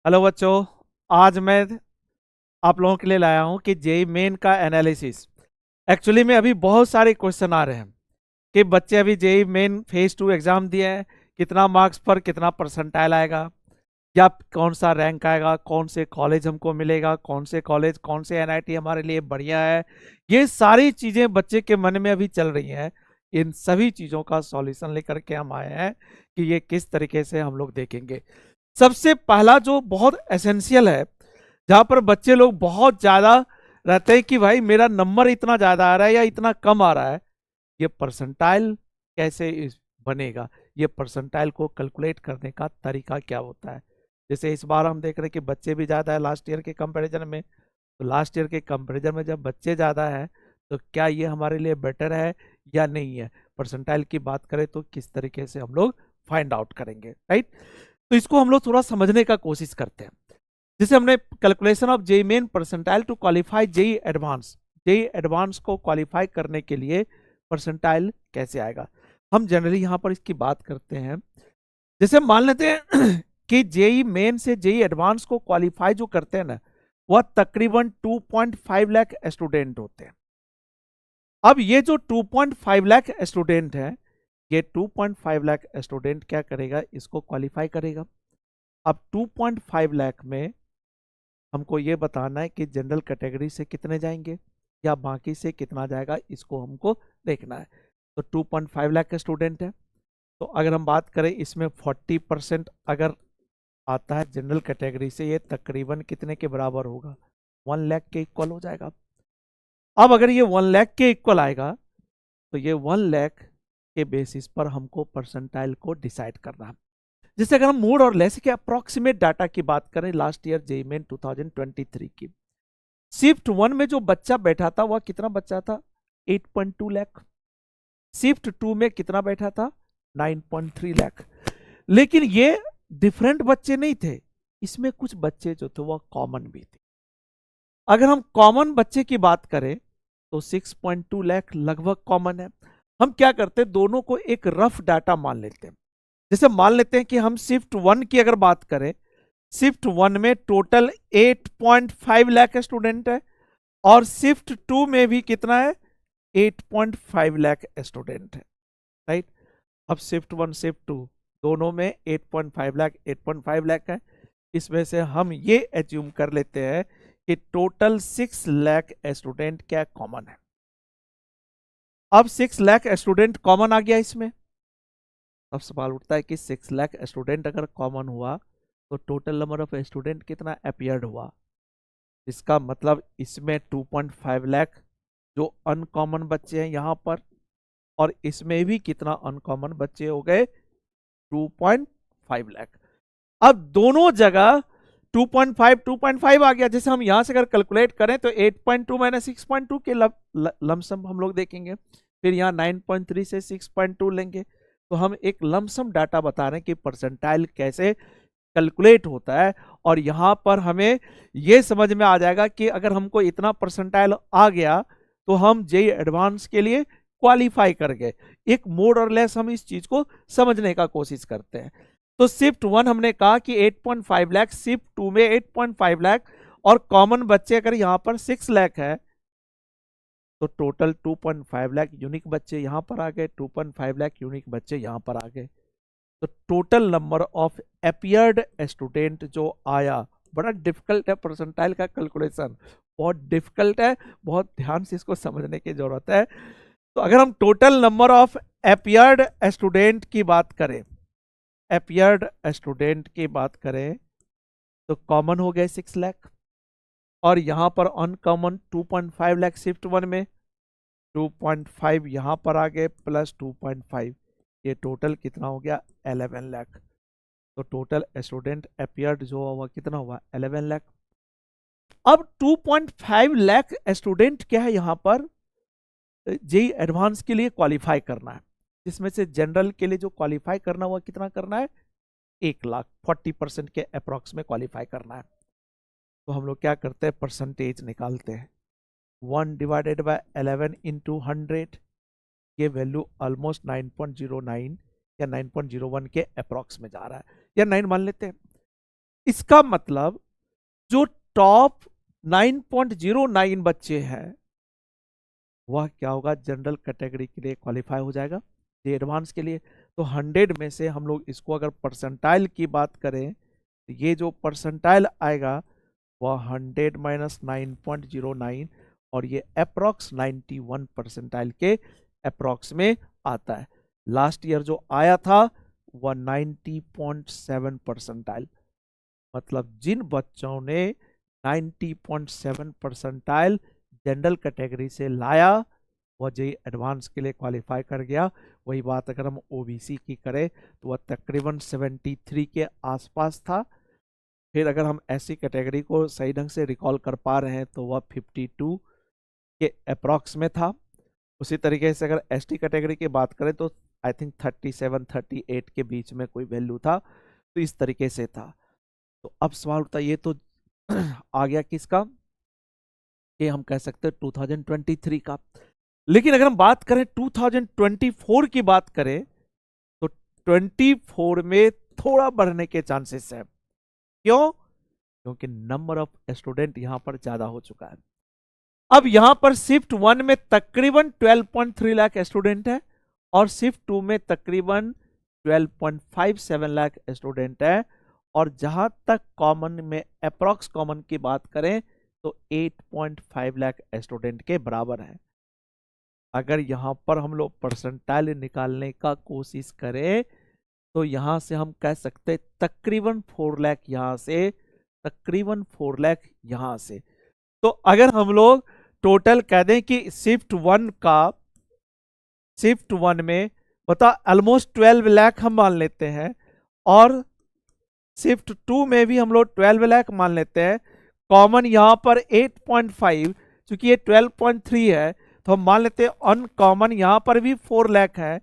Hello बच्चों। आज मैं आप लोगों के लिए लाया हूं कि जेई मेन का एनालिसिस। एक्चुअली में अभी बहुत सारे क्वेश्चन आ रहे हैं कि बच्चे अभी जेई मेन फेज 2 एग्जाम दिए हैं, कितना मार्क्स पर कितना परसेंटाइल आएगा, या कौन सा रैंक आएगा, कौन से कॉलेज हमको मिलेगा, कौन से कॉलेज कौन से एनआईटी हमारे लिए बढ़िया है। ये सारी चीज़ें बच्चे के मन में अभी चल रही हैं। इन सभी चीज़ों का सॉल्यूशन लेकर के हम आए हैं कि ये किस तरीके से हम लोग देखेंगे। सबसे पहला जो बहुत एसेंशियल है, जहां पर बच्चे लोग बहुत ज्यादा रहते हैं कि भाई मेरा नंबर इतना ज्यादा आ रहा है या इतना कम आ रहा है, ये परसेंटाइल कैसे बनेगा, ये परसेंटाइल को कैलकुलेट करने का तरीका क्या होता है। जैसे इस बार हम देख रहे हैं कि बच्चे भी ज़्यादा है लास्ट ईयर के कंपैरिजन में, तो लास्ट ईयर के कंपैरिजन में जब बच्चे ज़्यादा है तो क्या ये हमारे लिए बेटर है या नहीं है। परसेंटाइल की बात करें तो किस तरीके से हम लोग फाइंड आउट करेंगे, राइट। तो इसको हम लोग थोड़ा समझने का कोशिश करते हैं। जैसे हमने calculation of JEE Main percentile to qualify JEE Advance, JEE Advance को क्वालिफाई करने के लिए परसेंटाइल कैसे आएगा, हम जनरली यहां पर इसकी बात करते हैं। जैसे मान लेते हैं कि जेई मेन से जेई एडवांस को क्वालिफाई जो करते हैं ना, वह तकरीबन 2.5 लाख स्टूडेंट होते हैं। अब ये जो 2.5 लाख स्टूडेंट है, ये 2.5 लाख स्टूडेंट क्या करेगा, इसको क्वालिफाई करेगा। अब 2.5 लाख में हमको ये बताना है कि जनरल कैटेगरी से कितने जाएंगे या बाकी से कितना जाएगा, इसको हमको देखना है। तो 2.5 लाख के स्टूडेंट है, तो अगर हम बात करें इसमें 40% अगर आता है जनरल कैटेगरी से, ये तकरीबन कितने के बराबर होगा, 1 लाख के इक्वल हो जाएगा। अब अगर ये 1 लाख के इक्वल आएगा तो ये 1 लाख के बेसिस पर हमको परसेंटाइल को डिसाइड करना है। जैसे अगर हम मोड और लेस के अप्रोक्सीमेट डाटा की बात करें लास्ट ईयर जेई मेन 2023 की, शिफ्ट 1 में जो बच्चा बैठा था वह कितना बच्चा था, 8.2 लाख। शिफ्ट 2 में कितना बैठा था, 9.3 लाख। लेकिन ये डिफरेंट बच्चे नहीं थे, इसमें कुछ बच्चे जो थे वह कॉमन भी थे। अगर हम कॉमन बच्चे की बात करें तो 6.2 लाख लगभग कॉमन है। हम क्या करते हैं, दोनों को एक रफ डाटा मान लेते हैं। जैसे मान लेते हैं कि हम शिफ्ट 1 की अगर बात करें, शिफ्ट 1 में टोटल 8.5 लाख स्टूडेंट है, और शिफ्ट 2 में भी कितना है, 8.5 लाख स्टूडेंट है, राइट। अब शिफ्ट 1 शिफ्ट 2 दोनों में 8.5 लाख 8.5 लाख है। इसमें से हम ये एज्यूम कर लेते हैं कि टोटल 6 लाख स्टूडेंट क्या कॉमन है। अब 6 लाख स्टूडेंट कॉमन आ गया इसमें। अब सवाल उठता है कि 6 लाख स्टूडेंट अगर कॉमन हुआ तो टोटल नंबर ऑफ स्टूडेंट कितना अपीयर्ड हुआ। इसका मतलब इसमें 2.5 लाख जो अनकॉमन बच्चे हैं यहां पर, और इसमें भी कितना अनकॉमन बच्चे हो गए, 2.5 लाख। अब दोनों जगह 2.5 आ गया। जैसे हम यहां से अगर कैलकुलेट करें तो 8.2 माइनस 6.2 के लमसम हम लोग देखेंगे, फिर यहाँ 9.3 से 6.2 लेंगे, तो हम एक लमसम डाटा बता रहे हैं कि परसेंटाइल कैसे कैलकुलेट होता है। और यहाँ पर हमें ये समझ में आ जाएगा कि अगर हमको इतना परसेंटाइल आ गया तो हम जेई एडवांस के लिए क्वालिफाई कर गए। एक मोड और लेस हम इस चीज को समझने का कोशिश करते हैं। तो शिफ्ट 1 हमने कहा कि 8.5 लाख, शिफ्ट 2 में 8.5 लाख, और कॉमन बच्चे अगर यहाँ पर 6 लाख है तो टोटल 2.5 लाख यूनिक बच्चे यहाँ पर आ गए, 2.5 लाख यूनिक बच्चे यहाँ पर आ गए। तो total number of appeared student जो आया, बड़ा डिफिकल्ट है परसेंटाइल का कैलकुलेशन, बहुत डिफिकल्ट है, बहुत ध्यान से इसको समझने की जरूरत है। तो अगर हम total number of appeared student की बात करें, अपीयर्ड स्टूडेंट की बात करें तो कॉमन हो गए 6 लाख, और यहां पर अनकॉमन 2.5 लाख शिफ्ट 1 में, 2.5 यहां पर आ गए प्लस 2.5, ये टोटल कितना हो गया, 11 लाख। तो टोटल स्टूडेंट अपीयर्ड जो हुआ कितना हुआ, 11 लाख। अब 2.5 लाख स्टूडेंट क्या है यहाँ पर, जेई एडवांस के लिए क्वालिफाई करना है, जिसमें से जनरल के लिए जो क्वालिफाई करना हुआ कितना करना है, 1 लाख, 40% के अप्रॉक्स में क्वालिफाई करना है। तो हम लोग क्या करते हैं, परसेंटेज निकालते हैं। 1/11 इंटू 100, ये वैल्यू ऑलमोस्ट 9.09 या 9.01 के अप्रॉक्स में जा रहा है, या 9 मान लेते हैं। इसका मतलब जो टॉप 9.09 बच्चे हैं वह क्या होगा, जनरल कैटेगरी के लिए क्वालिफाई हो जाएगा, ये एडवांस के लिए। तो 100 में से हम लोग इसको अगर परसेंटाइल की बात करें तो ये जो परसेंटाइल आएगा वह 100 माइनस 9.09 और ये अप्रॉक्स 91 परसेंटाइल के अप्रॉक्स में आता है। लास्ट ईयर जो आया था वह 90.7 परसेंटाइल, मतलब जिन बच्चों ने 90.7 परसेंटाइल जनरल कैटेगरी से लाया वह जेई एडवांस के लिए क्वालिफाई कर गया। वही बात अगर हम ओबीसी की करें तो वह तकरीबन 73 के आसपास था। फिर अगर हम एससी कैटेगरी को सही ढंग से रिकॉल कर पा रहे हैं तो वह 52 के अप्रॉक्स में था। उसी तरीके से अगर एसटी कैटेगरी की बात करें तो आई थिंक 37-38 के बीच में कोई वैल्यू था। तो इस तरीके से था। तो अब सवाल उठता ये तो आ गया किसका, ये हम कह सकते हैं 2023 का। लेकिन अगर हम बात करें 2024 की बात करें तो 24 में थोड़ा बढ़ने के चांसेस है। क्यों? क्योंकि नंबर ऑफ स्टूडेंट यहां पर ज्यादा हो चुका है। अब यहां पर शिफ्ट 1 में तकरीबन 12.3 लाख स्टूडेंट है और शिफ्ट 2 में तकरीबन 12.57 लाख स्टूडेंट है। और जहां तक कॉमन में अप्रॉक्स कॉमन की बात करें तो 8.5 लाख स्टूडेंट के बराबर है। अगर यहां पर हम लोग परसेंटाइल निकालने का कोशिश करें तो यहां से हम कह सकते हैं तकरीबन 4 लाख यहां से, तकरीबन 4 लाख यहां से। तो अगर हम लोग टोटल कह दें कि शिफ्ट 1 में बता ऑलमोस्ट 12 लाख हम मान लेते हैं और शिफ्ट 2 में भी हम लोग 12 लाख मान लेते हैं। कॉमन यहां पर 8.5, चूंकि ये 12.3 है तो हम मान लेते हैं अनकॉमन यहां पर भी 4 लाख है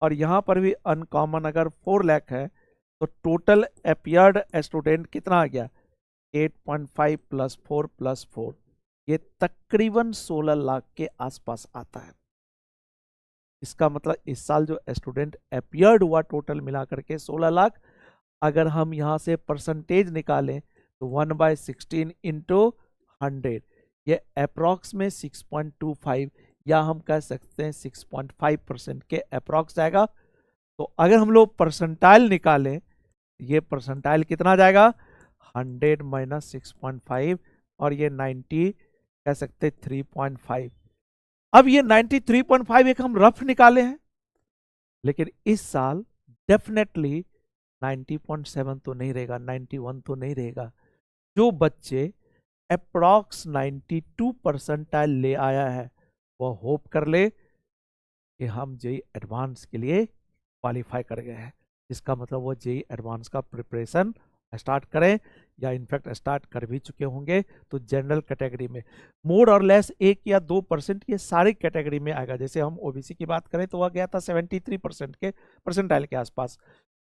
और यहां पर भी अनकॉमन अगर 4 लाख है तो टोटल अपियर्ड स्टूडेंट कितना आ गया, 8.5 प्लस 4 प्लस 4, ये तकरीबन 16 लाख के आसपास आता है। इसका मतलब इस साल जो स्टूडेंट अपियर्ड हुआ टोटल मिला करके 16 लाख। अगर हम यहां से परसेंटेज निकालें तो 1/16 इंटू 100, ये अप्रॉक्स में 6.25 या हम कह सकते हैं 6.5% के अप्रॉक्स जाएगा। तो अगर हम लोग परसेंटाइल निकालें ये परसेंटाइल कितना जाएगा, 100 माइनस 6.5 और ये 90 कह सकते 3.5। अब ये 93.5 एक हम रफ निकाले हैं, लेकिन इस साल डेफिनेटली 90.7 तो नहीं रहेगा, 91 तो नहीं रहेगा। जो बच्चे अप्रॉक्स 92 परसेंटाइल ले आया है वह होप कर ले कि हम जेई एडवांस के लिए क्वालिफाई कर गए हैं। इसका मतलब वो जेई एडवांस का प्रिपरेशन स्टार्ट करें या इनफैक्ट स्टार्ट कर भी चुके होंगे। तो जनरल कैटेगरी में मोर और लेस 1 या 2% ये सारी कैटेगरी में आएगा। जैसे हम ओबीसी की बात करें तो वह गया था 73% के परसेंटाइल के आसपास,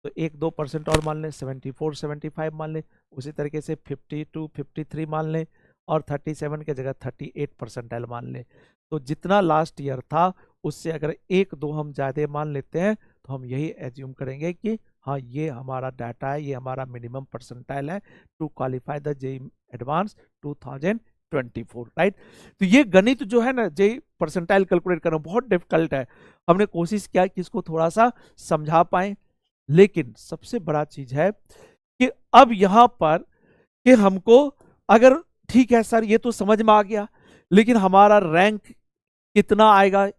तो 1-2% और मान लें, 74-75 मान लें। उसी तरीके से 52-53 मान लें और 37 के जगह 38 परसेंटाइल मान लें। तो जितना लास्ट ईयर था उससे अगर 1-2 हम ज़्यादा मान लेते हैं तो हम यही एज्यूम करेंगे कि हाँ ये हमारा डाटा है, ये हमारा मिनिमम परसेंटाइल है to qualify the JEE Advance 2024, right. तो ये गणित जो है ना जेई परसेंटाइल कैलकुलेट करना बहुत डिफिकल्ट है। हमने कोशिश किया कि इसको थोड़ा सा समझा पाए, लेकिन सबसे बड़ा चीज है कि अब यहां पर कि हमको अगर ठीक है सर ये तो समझ में आ गया, लेकिन हमारा रैंक कितना आएगा,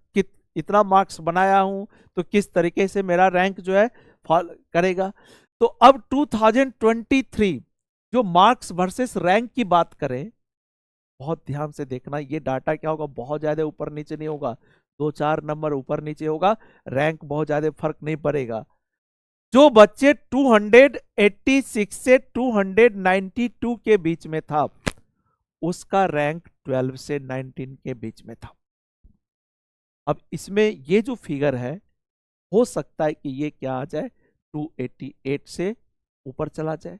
इतना मार्क्स बनाया हूं तो किस तरीके से मेरा रैंक जो है फॉल करेगा। तो अब 2023 जो मार्क्स वर्सेस रैंक की बात करें, बहुत ध्यान से देखना, ये डाटा क्या होगा, बहुत ज्यादा ऊपर नीचे नहीं होगा, 2-4 नंबर ऊपर नीचे होगा, रैंक बहुत ज्यादा फर्क नहीं पड़ेगा। जो बच्चे 286 से 292 के बीच में था उसका रैंक 12 से 19 के बीच में था। अब इसमें ये जो फिगर है हो सकता है कि ये क्या आ जाए 288 से ऊपर चला जाए,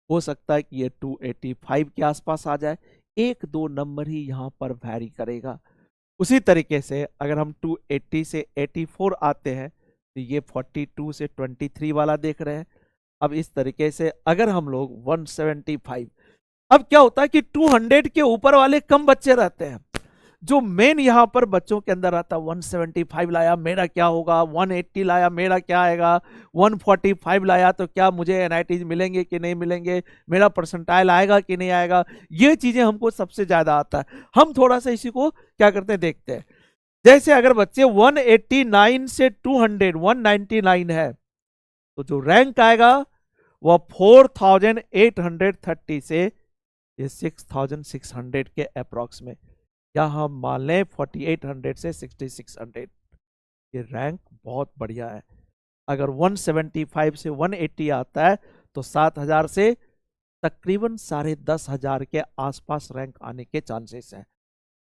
हो सकता है कि ये 285 के आसपास आ जाए, 1-2 नंबर ही यहां पर वैरी करेगा। उसी तरीके से अगर हम 280 से 84 आते हैं तो ये 42 से 23 वाला देख रहे हैं। अब इस तरीके से अगर हम लोग 175, अब क्या होता है कि 200 के ऊपर वाले कम बच्चे रहते हैं, जो मेन यहां पर बच्चों के अंदर आता है 175 लाया मेरा क्या होगा, 180 लाया मेरा क्या आएगा, 145 लाया तो क्या मुझे एनआईटीज मिलेंगे कि नहीं मिलेंगे, मेरा परसेंटाइल आएगा कि नहीं आएगा, ये चीजें हमको सबसे ज्यादा आता है। हम थोड़ा सा इसी को क्या करते हैं देखते हैं। जैसे अगर बच्चे 189 से 200 199 है, तो जो रैंक आएगा वह 4830 से ये 6600 के अप्रॉक्स में, या हम मान लें 4800 से 6600, ये रैंक बहुत बढ़िया है। अगर 175 से 180 आता है तो 7000 से तकरीबन 10,500 के आसपास रैंक आने के चांसेस हैं।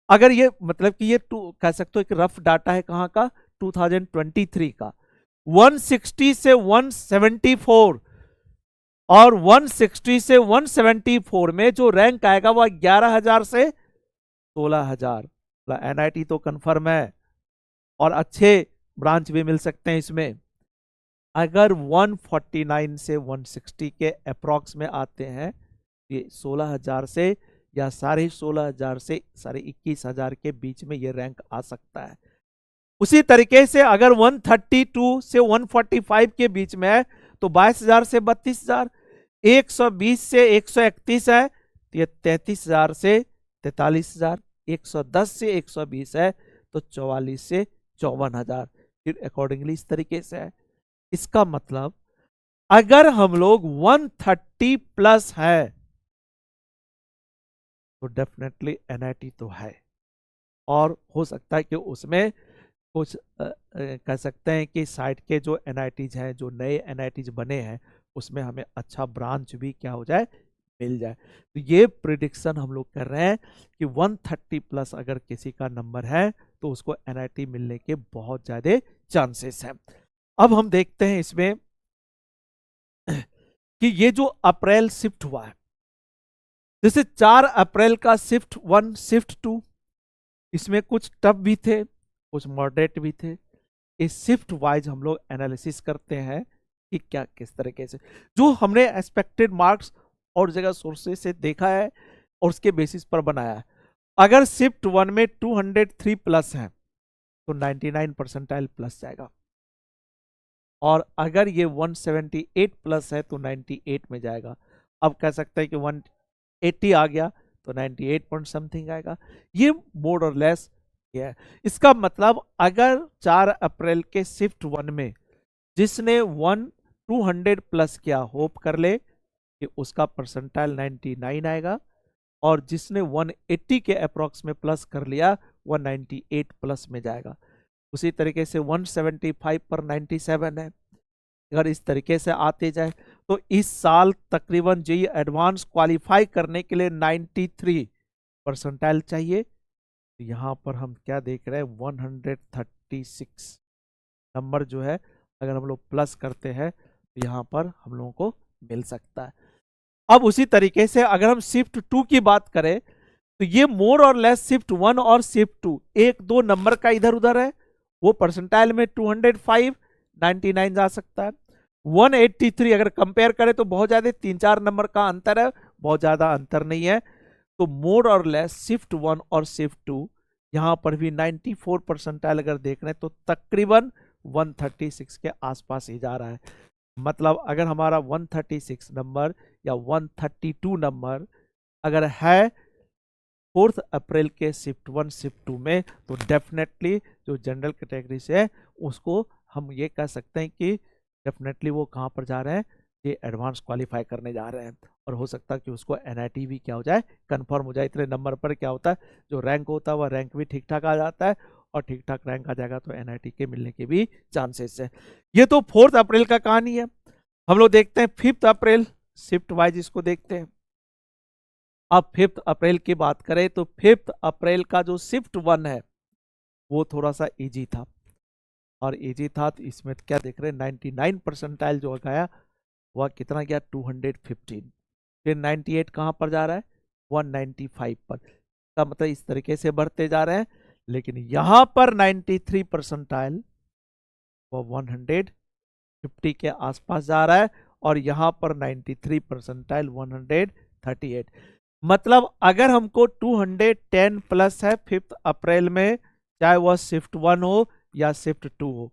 अगर ये मतलब कि ये कह सकते हो कि रफ डाटा है कहाँ का, 2023 का। 160 से 174 और 160 से 174 में जो रैंक आएगा वह 11,000 से 16,000। एनआईटी तो कंफर्म है और अच्छे ब्रांच भी मिल सकते हैं इसमें। अगर 149 से 160 के अप्रॉक्स में आते हैं, ये 16,000 से या 16,500 से 21,500 के बीच में ये रैंक आ सकता है। उसी तरीके से अगर 132 से 145 के बीच में है तो 22,000 से 32,000, 120 से 131 है तो ये 33,000 से 43,000, 110 से 120 है तो 44 से 54,000, फिर अकॉर्डिंगली इस तरीके से है। इसका मतलब अगर हम लोग 130 प्लस है तो डेफिनेटली एनआईटी तो है, और हो सकता है कि उसमें कुछ कह सकते हैं कि साइड के जो एनआईटीज हैं, जो नए एनआईटीज बने हैं, उसमें हमें अच्छा ब्रांच भी क्या हो जाए, मिल जाए। तो ये प्रिडिक्शन हम लोग कर रहे हैं कि 130 प्लस अगर किसी का नंबर है तो उसको एनआईटी मिलने के बहुत ज्यादा चांसेस हैं। अब हम देखते हैं इसमें कि ये जो अप्रैल शिफ्ट हुआ है, जैसे 4 अप्रैल का शिफ्ट 1 शिफ्ट 2, इसमें कुछ टफ भी थे कुछ मॉडरेट भी थे। इस शिफ्ट वाइज हम लोग एनालिसिस करते हैं कि क्या किस तरीके से जो हमने एक्सपेक्टेड मार्क्स और जगह सोर्सेज से देखा है और उसके बेसिस पर बनाया है। अगर शिफ्ट 1 में 203 प्लस है तो 99 परसेंटाइल प्लस जाएगा, और अगर ये 178 प्लस है तो 98 में जाएगा। अब कह सकते हैं कि 180 आ गया तो 98 पॉइंट समथिंग आएगा। ये मोर और लेस है। इसका मतलब अगर 4 अप्रैल के शिफ्ट 1 में जिसने 200 प्लस किया, होप कर ले कि उसका परसेंटाइल 99 आएगा, और जिसने 180 के अप्रॉक्स में प्लस कर लिया 198 प्लस में जाएगा। उसी तरीके से 175 पर 97 है। अगर इस तरीके से आते जाए तो इस साल तकरीबन जेईई एडवांस क्वालिफाई करने के लिए 93 परसेंटाइल चाहिए। यहाँ पर हम क्या देख रहे हैं, 136 नंबर जो है अगर हम लोग प्लस करते हैं तो यहाँ पर हम लोगों को मिल सकता है। अब उसी तरीके से अगर हम शिफ्ट 2 की बात करें तो ये मोर और लेस शिफ्ट 1 और शिफ्ट 2 एक दो नंबर का इधर उधर है। वो परसेंटाइल में 205 99 जा सकता है। 183 अगर कंपेयर करें तो बहुत ज्यादा 3-4 नंबर का अंतर है, बहुत ज्यादा अंतर नहीं है। तो मोर और लेस शिफ्ट 1 और शिफ्ट 2 यहां पर भी 94 परसेंटाइल अगर देख रहे हैं तो तकरीबन 136 के आसपास ही जा रहा है। मतलब अगर हमारा 136 नंबर या 132 नंबर अगर है 4 अप्रैल के शिफ्ट 1 शिफ्ट 2 में तो डेफिनेटली जो जनरल कैटेगरी से है उसको हम ये कह सकते हैं कि डेफिनेटली वो कहाँ पर जा रहे हैं, ये एडवांस क्वालिफाई करने जा रहे हैं। और हो सकता है कि उसको एनआईटी भी क्या हो जाए, कंफर्म हो जाए। इतने नंबर पर क्या होता है, जो रैंक होता है वह रैंक भी ठीक ठाक आ जाता है, और ठीक ठाक रैंक आ जाएगा तो एनआईटी के मिलने के भी चांसेस है। ये तो 4 अप्रैल का कहानी है। हम लोग देखते हैं 5 अप्रैल शिफ्ट वाइज इसको देखते हैं। अब 5 अप्रैल की बात करें तो 5 अप्रैल का जो शिफ्ट 1 है वो थोड़ा सा इजी था, और इजी था तो इसमें क्या देख रहे हैं 99 परसेंटाइल जो गया वह कितना गया 215। फिर 98 कहाँ पर जा रहा है 195 पर। का मतलब इस तरीके से बढ़ते जा रहे हैं, लेकिन यहां पर 93 परसेंटाइल वो 150 के आसपास जा रहा है, और यहाँ पर 93 परसेंटाइल 138। मतलब अगर हमको 210 प्लस है 5 अप्रैल में, चाहे वह शिफ्ट 1 हो या शिफ्ट 2 हो,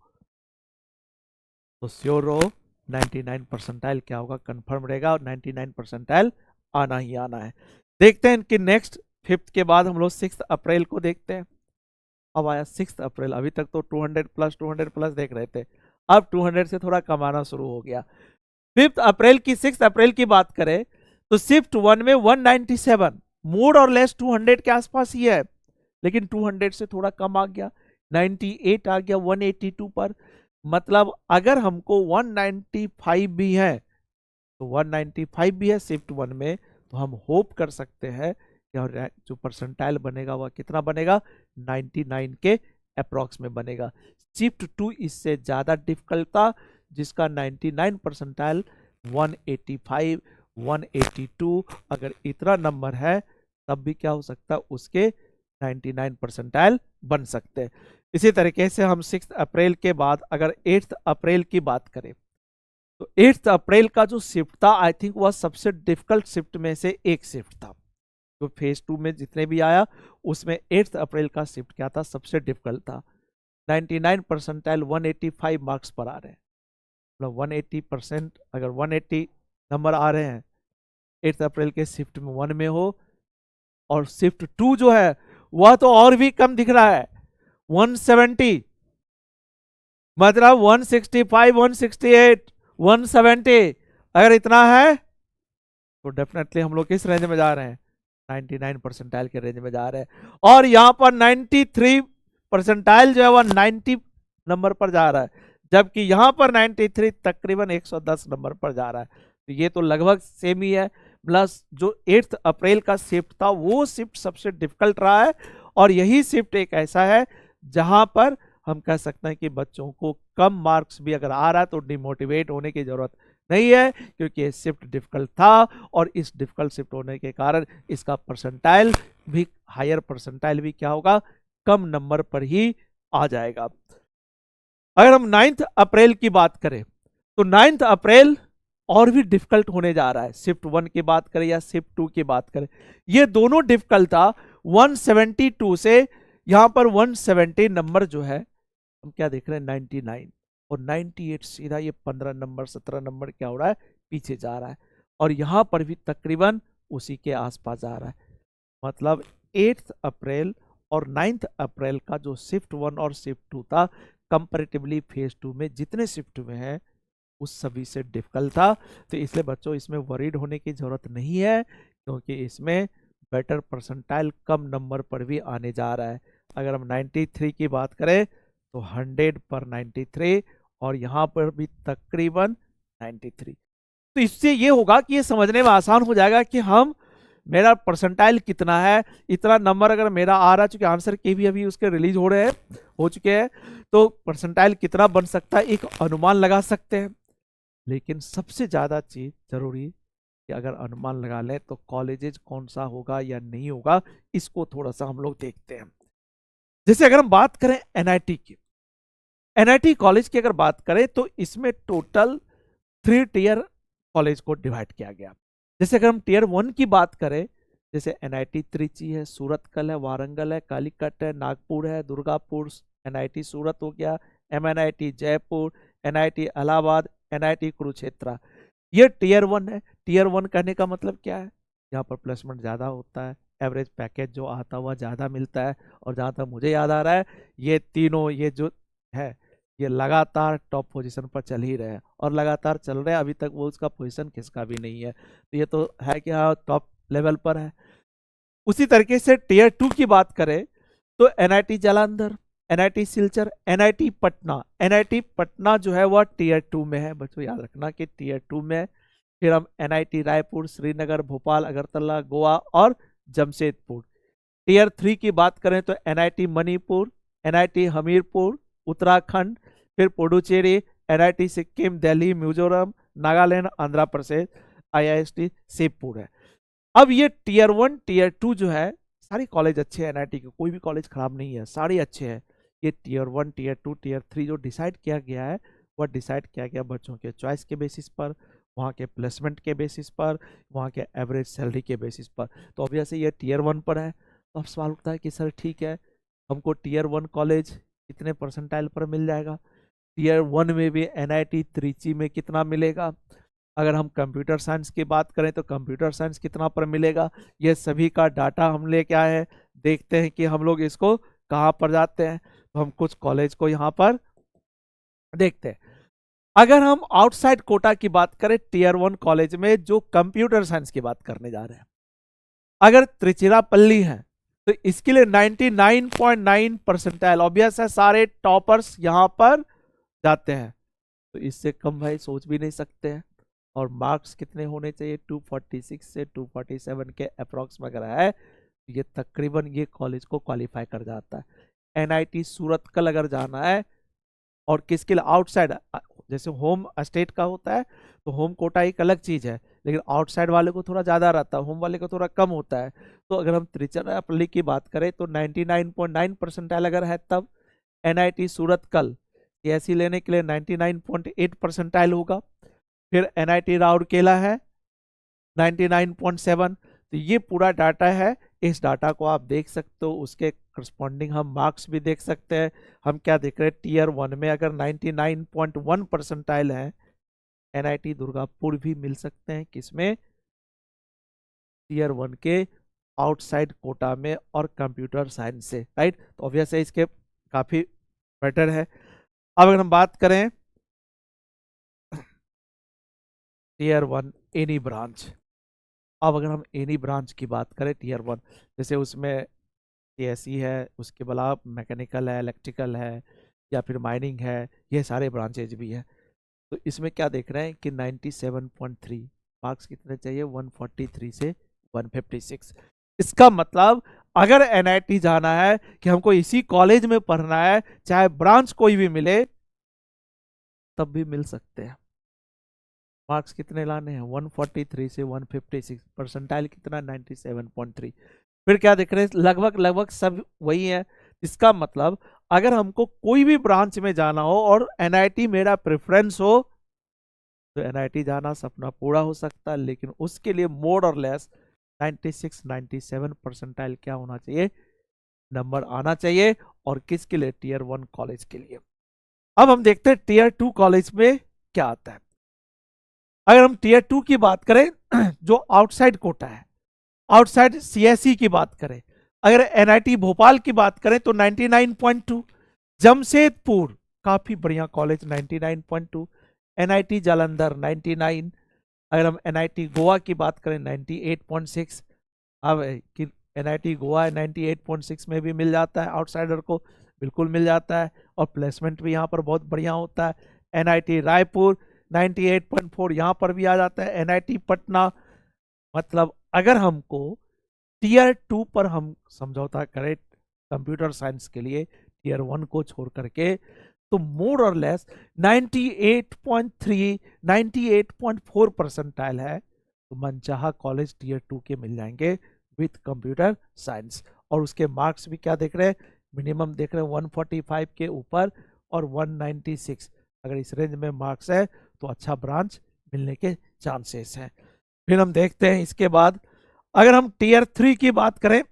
तो श्योर रहो 99 परसेंटाइल क्या होगा, कंफर्म रहेगा, और 99 परसेंटाइल आना ही आना है। देखते हैं कि नेक्स्ट 5th के बाद हम लोग 6 अप्रैल को देखते हैं। अब आया 6 अप्रैल, अभी तक तो 200 प्लस देख रहे थे, अब 200 से थोड़ा कमाना शुरू हो गया। 5th अप्रैल की 6 अप्रैल की बात करें तो शिफ्ट 1 में 197, मोर और लेस 200 के आसपास ही है, लेकिन 200 से थोड़ा कम आ गया, 98 आ गया 182 पर। मतलब अगर हमको 195 भी है, तो 195 भी है शिफ्ट 1 में, तो हम होप कर सकते हैं कि जो परसेंटाइल बनेगा वह कितना बनेगा, 99 के अप्रॉक्स में बनेगा। शिफ्ट 2 इससे ज़्यादा डिफिकल्ट था, जिसका 99 परसेंटाइल 185 182, अगर इतना नंबर है तब भी क्या हो सकता है, उसके 99 परसेंटाइल बन सकते हैं। इसी तरीके से हम 6 अप्रैल के बाद अगर 8 अप्रैल की बात करें, तो 8 अप्रैल का जो शिफ्ट था, आई थिंक वह सबसे डिफिकल्ट शिफ्ट में से एक शिफ्ट था। तो फेज 2 में जितने भी आया उसमें 8 अप्रैल का शिफ्ट क्या था, सबसे डिफिकल्ट था। 99 परसेंटाइल 185 मार्क्स पर आ रहे हैं, मतलब 180%, अगर 180 नंबर आ रहे हैं 8 अप्रैल के शिफ्ट में 1 में हो, और शिफ्ट 2 जो है वह तो और भी कम दिख रहा है, 170, मतलब 165 168 170, अगर इतना है तो डेफिनेटली हम लोग किस रेंज में जा रहे हैं, 99 परसेंटाइल के रेंज में जा रहे हैं। और यहाँ पर 93 परसेंटाइल जो है वह 90 नंबर पर जा रहा है, जबकि यहाँ पर 93 तकरीबन 110 नंबर पर जा रहा है। तो ये तो लगभग सेम ही है। प्लस जो 8 अप्रैल का शिफ्ट था वो शिफ्ट सबसे डिफिकल्ट रहा है, और यही शिफ्ट एक ऐसा है जहां पर हम कह सकते हैं कि बच्चों को कम मार्क्स भी अगर आ रहा है तो डिमोटिवेट होने की जरूरत नहीं है, क्योंकि ये शिफ्ट डिफिकल्ट था, और इस डिफिकल्ट शिफ्ट होने के कारण इसका परसेंटाइल भी, हायर परसेंटाइल भी क्या होगा, कम नंबर पर ही आ जाएगा। अगर हम 9 अप्रैल की बात करें तो 9 अप्रैल और भी डिफिकल्ट होने जा रहा है, शिफ्ट 1 की बात करें या शिफ्ट 2 की बात करें, ये दोनों डिफिकल्ट था। 172 से यहां पर 170 नंबर जो है हम क्या देख रहे हैं, 99, और 98 सीधा ये 15 नंबर 17 नंबर क्या हो रहा है, पीछे जा रहा है, और यहां पर भी तकरीबन उसी के आसपास जा रहा है। मतलब 8 अप्रैल और 9 अप्रैल का जो शिफ्ट 1 और शिफ्ट 2 था, कंपैरेटिवली फेज 2 में जितने शिफ्ट में है उस सभी से डिफिकल्ट था। तो इसलिए बच्चों इसमें वरीड होने की जरूरत नहीं है, क्योंकि इसमें बेटर परसेंटाइल कम नंबर पर भी आने जा रहा है। अगर हम 93 की बात करें तो 100 पर 93, और यहाँ पर भी तकरीबन 93। तो इससे ये होगा कि ये समझने में आसान हो जाएगा कि हम, मेरा परसेंटाइल कितना है, इतना नंबर अगर मेरा आ रहा है, चूंकि आंसर के भी अभी उसके रिलीज हो रहे हैं, हो चुके हैं, तो परसेंटाइल कितना बन सकता है एक अनुमान लगा सकते हैं। लेकिन सबसे ज़्यादा चीज़ जरूरी कि अगर अनुमान लगा लें तो कॉलेजेज कौन सा होगा या नहीं होगा, इसको थोड़ा सा हम लोग देखते हैं। जैसे अगर हम बात करें एनआईटी की, एनआईटी कॉलेज की अगर बात करें तो इसमें टोटल 3 टियर कॉलेज को डिवाइड किया गया। जैसे अगर हम टियर 1 की बात करें, जैसे एनआईटी त्रिची है, सूरतकल है, वारंगल है, कालीकट है, नागपुर है, दुर्गापुर, एनआईटी सूरत हो गया, MNIT Jaipur, NIT Allahabad, NIT Kurukshetra, ये टियर 1 है। टियर 1 कहने का मतलब क्या है, यहाँ पर प्लेसमेंट ज़्यादा होता है, एवरेज पैकेज जो आता हुआ ज़्यादा मिलता है, और जहाँ तक मुझे याद आ रहा है ये तीनों, ये जो है ये लगातार टॉप पोजीशन पर चल ही रहे हैं, और लगातार चल रहे हैं, अभी तक वो उसका पोजीशन किसका भी नहीं है, तो ये तो है कि हाँ टॉप लेवल पर है। उसी तरीके से टियर 2 की बात करें तो NIT Jalandhar, NIT Silchar, NIT Patna, NIT Patna जो है वह टियर 2 में है, बच्चों याद रखना कि टियर 2 में है। फिर हम एनआईटी रायपुर, श्रीनगर, भोपाल, अगरतला, गोवा और जमशेदपुर। टियर 3 की बात करें तो एनआईटी मणिपुर, एनआईटी हमीरपुर उत्तराखंड, फिर पुडुचेरी, एनआईटी सिक्किम, दिल्ली, मिजोरम, नागालैंड, आंध्र प्रदेश, आईआईएसटी शिवपुर है। अब ये टियर 1 टियर 2 जो है, सारे कॉलेज अच्छे हैं एनआईटी के, कोई भी कॉलेज खराब नहीं है, सारे अच्छे हैं। ये टियर 1 टियर 2 टियर 3 जो डिसाइड किया गया है, वह डिसाइड किया गया बच्चों के चॉइस के बेसिस पर, वहाँ के प्लेसमेंट के बेसिस पर, वहाँ के एवरेज सैलरी के बेसिस पर। तो ऑब्वियसली ये टीयर 1 पर है। तो अब सवाल उठता है कि सर ठीक है, हमको टीयर 1 कॉलेज कितने परसेंटाइल पर मिल जाएगा, टीयर 1 में भी NIT त्रिची में कितना मिलेगा, अगर हम कंप्यूटर साइंस की बात करें तो कंप्यूटर साइंस कितना पर मिलेगा, ये सभी का डाटा हम लेके आए हैं। देखते हैं कि हम लोग इसको कहाँ पर जाते हैं। तो हम कुछ कॉलेज को यहाँ पर देखते हैं। अगर हम आउटसाइड कोटा की बात करें, टीयर 1 कॉलेज में जो कंप्यूटर साइंस की बात करने जा रहे हैं, अगर त्रिचिरापल्ली है तो इसके लिए 99.9 परसेंटाइल, ऑब्वियस है सारे टॉपर्स यहां पर जाते हैं। तो इससे कम भाई सोच भी नहीं सकते हैं। और मार्क्स कितने होने चाहिए, 246 से 247 के अप्रॉक्स में अगर है, ये तकरीबन ये कॉलेज को क्वालिफाई कर जाता है। NIT सूरतकल अगर जाना है, और किसके लिए, आउटसाइड, जैसे होम स्टेट का होता है तो होम कोटा एक अलग चीज है, लेकिन आउटसाइड वाले को थोड़ा ज्यादा रहता है, होम वाले को थोड़ा कम होता है। तो अगर हम त्रिचिरापल्ली की बात करें तो 99.9 परसेंटाइल अगर है, तब NIT सूरतकल CSE लेने के लिए 99.8 परसेंटाइल होगा। फिर NIT राउरकेला है 99.7। तो ये पूरा डाटा है, इस डाटा को आप देख सकते हो, उसके करस्पॉन्डिंग हम मार्क्स भी देख सकते हैं। हम क्या देख रहे हैं, टीयर 1 में अगर 99.1 परसेंटाइल है, NIT दुर्गापुर भी मिल सकते हैं किसमें, टीयर 1 के आउटसाइड कोटा में और कंप्यूटर साइंस से, राइट। तो ऑब्वियस है इसके काफी बेटर है। अब अगर हम बात करें टीयर 1 एनी ब्रांच, अब अगर हम एनी ब्रांच की बात करें टीयर 1, जैसे उसमें CSE है, उसके अलावा मैकेनिकल है, इलेक्ट्रिकल है, या फिर माइनिंग है, ये सारे ब्रांचेज भी है। तो इसमें क्या देख रहे हैं कि 97.3 मार्क्स कितने चाहिए, 143 से 156। इसका मतलब अगर NIT जाना है कि हमको इसी कॉलेज में पढ़ना है, चाहे ब्रांच कोई भी मिले, तब भी मिल सकते हैं। मार्क्स कितने लाने हैं, 143 से 156, परसेंटाइल कितना, 97.3। फिर क्या देख रहे हैं, लगभग लगभग सब वही है। इसका मतलब अगर हमको कोई भी ब्रांच में जाना हो और NIT मेरा प्रेफरेंस हो, तो NIT जाना सपना पूरा हो सकता है, लेकिन उसके लिए मोर और लेस 96-97 परसेंटाइल क्या होना चाहिए, नंबर आना चाहिए। और किसके लिए, टीयर 1 कॉलेज के लिए। अब हम देखते हैं टीयर 2 कॉलेज में क्या आता है। अगर हम टीयर 2 की बात करें जो आउटसाइड कोटा है, आउटसाइड CSE की बात करें, अगर NIT भोपाल की बात करें तो 99.2, जमशेदपुर काफी बढ़िया कॉलेज 99.2, NIT जालंधर 99, अगर हम NIT गोवा की बात करें 98.6। अब कि NIT गोवा 98.6 में भी मिल जाता है, आउटसाइडर को बिल्कुल मिल जाता है, और प्लेसमेंट भी यहाँ पर बहुत बढ़िया होता है। NIT रायपुर 98.4 यहाँ पर भी आ जाता है। NIT पटना, मतलब अगर हमको टीयर 2 पर हम समझौता करें कंप्यूटर साइंस के लिए टीयर 1 को छोड़ करके, तो मोर और लेस 98.3 98.4 परसेंटाइल है, तो मनचाहा कॉलेज टीयर 2 के मिल जाएंगे विथ कंप्यूटर साइंस। और उसके मार्क्स भी क्या देख रहे हैं, मिनिमम देख रहे हैं 145 के ऊपर और 196। अगर इस रेंज में मार्क्स है तो अच्छा ब्रांच मिलने के चांसेस हैं। फिर हम देखते हैं इसके बाद अगर हम टीयर 3 की बात करें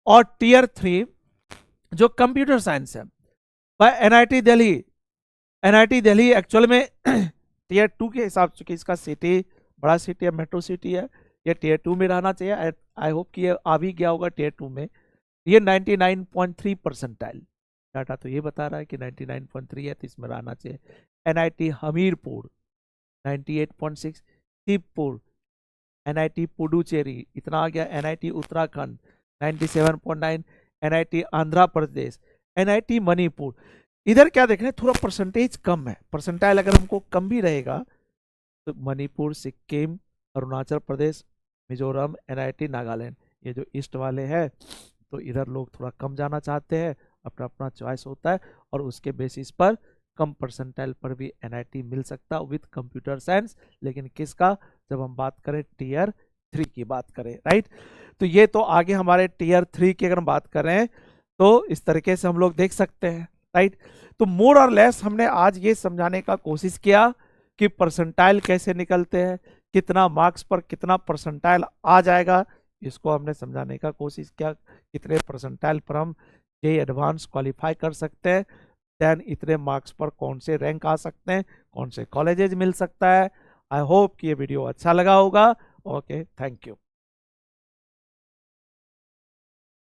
और टीयर 3 जो कंप्यूटर साइंस है वह NIT दिल्ली एक्चुअल में टीयर 2 के हिसाब से इसका सिटी बड़ा सिटी है, मेट्रो सिटी है, ये टीयर 2 में रहना चाहिए। आई होप कि ये आ भी गया होगा टीयर 2 में। ये 99.3 परसेंटाइल डाटा तो ये बता रहा है कि 99.3 है, तो इसमें रहना चाहिए। NIT हमीरपुर 98.6, शिवपुर, NIT पुडुचेरी इतना आ गया, NIT Uttarakhand 97.9, NIT Andhra Pradesh, NIT Manipur. इधर क्या देख रहे हैं, थोड़ा परसेंटेज कम है, परसेंटाइल अगर हमको कम भी रहेगा तो मणिपुर, सिक्किम, अरुणाचल प्रदेश, मिजोरम, NIT नागालैंड, ये जो ईस्ट वाले हैं तो इधर लोग थोड़ा कम जाना चाहते हैं, अपना अपना चॉइस होता है, और उसके बेसिस पर कम परसेंटाइल पर भी NIT मिल सकता है विथ कंप्यूटर साइंस। लेकिन किसका, जब हम बात करें टीयर 3 की बात करें, राइट। तो ये तो आगे हमारे टीयर 3 की अगर हम बात करें तो इस तरीके से हम लोग देख सकते हैं, राइट। तो मोर और लेस हमने आज ये समझाने का कोशिश किया कि परसेंटाइल कैसे निकलते हैं, कितना मार्क्स पर कितना परसेंटाइल आ जाएगा, इसको हमने समझाने का कोशिश किया। कितने परसेंटाइल पर हम जेई एडवांस क्वालिफाई कर सकते हैं, देन इतने मार्क्स पर कौन से रैंक आ सकते हैं, कौन से कॉलेजेस मिल सकता है। आई होप कि ये वीडियो अच्छा लगा होगा। Okay, thank you.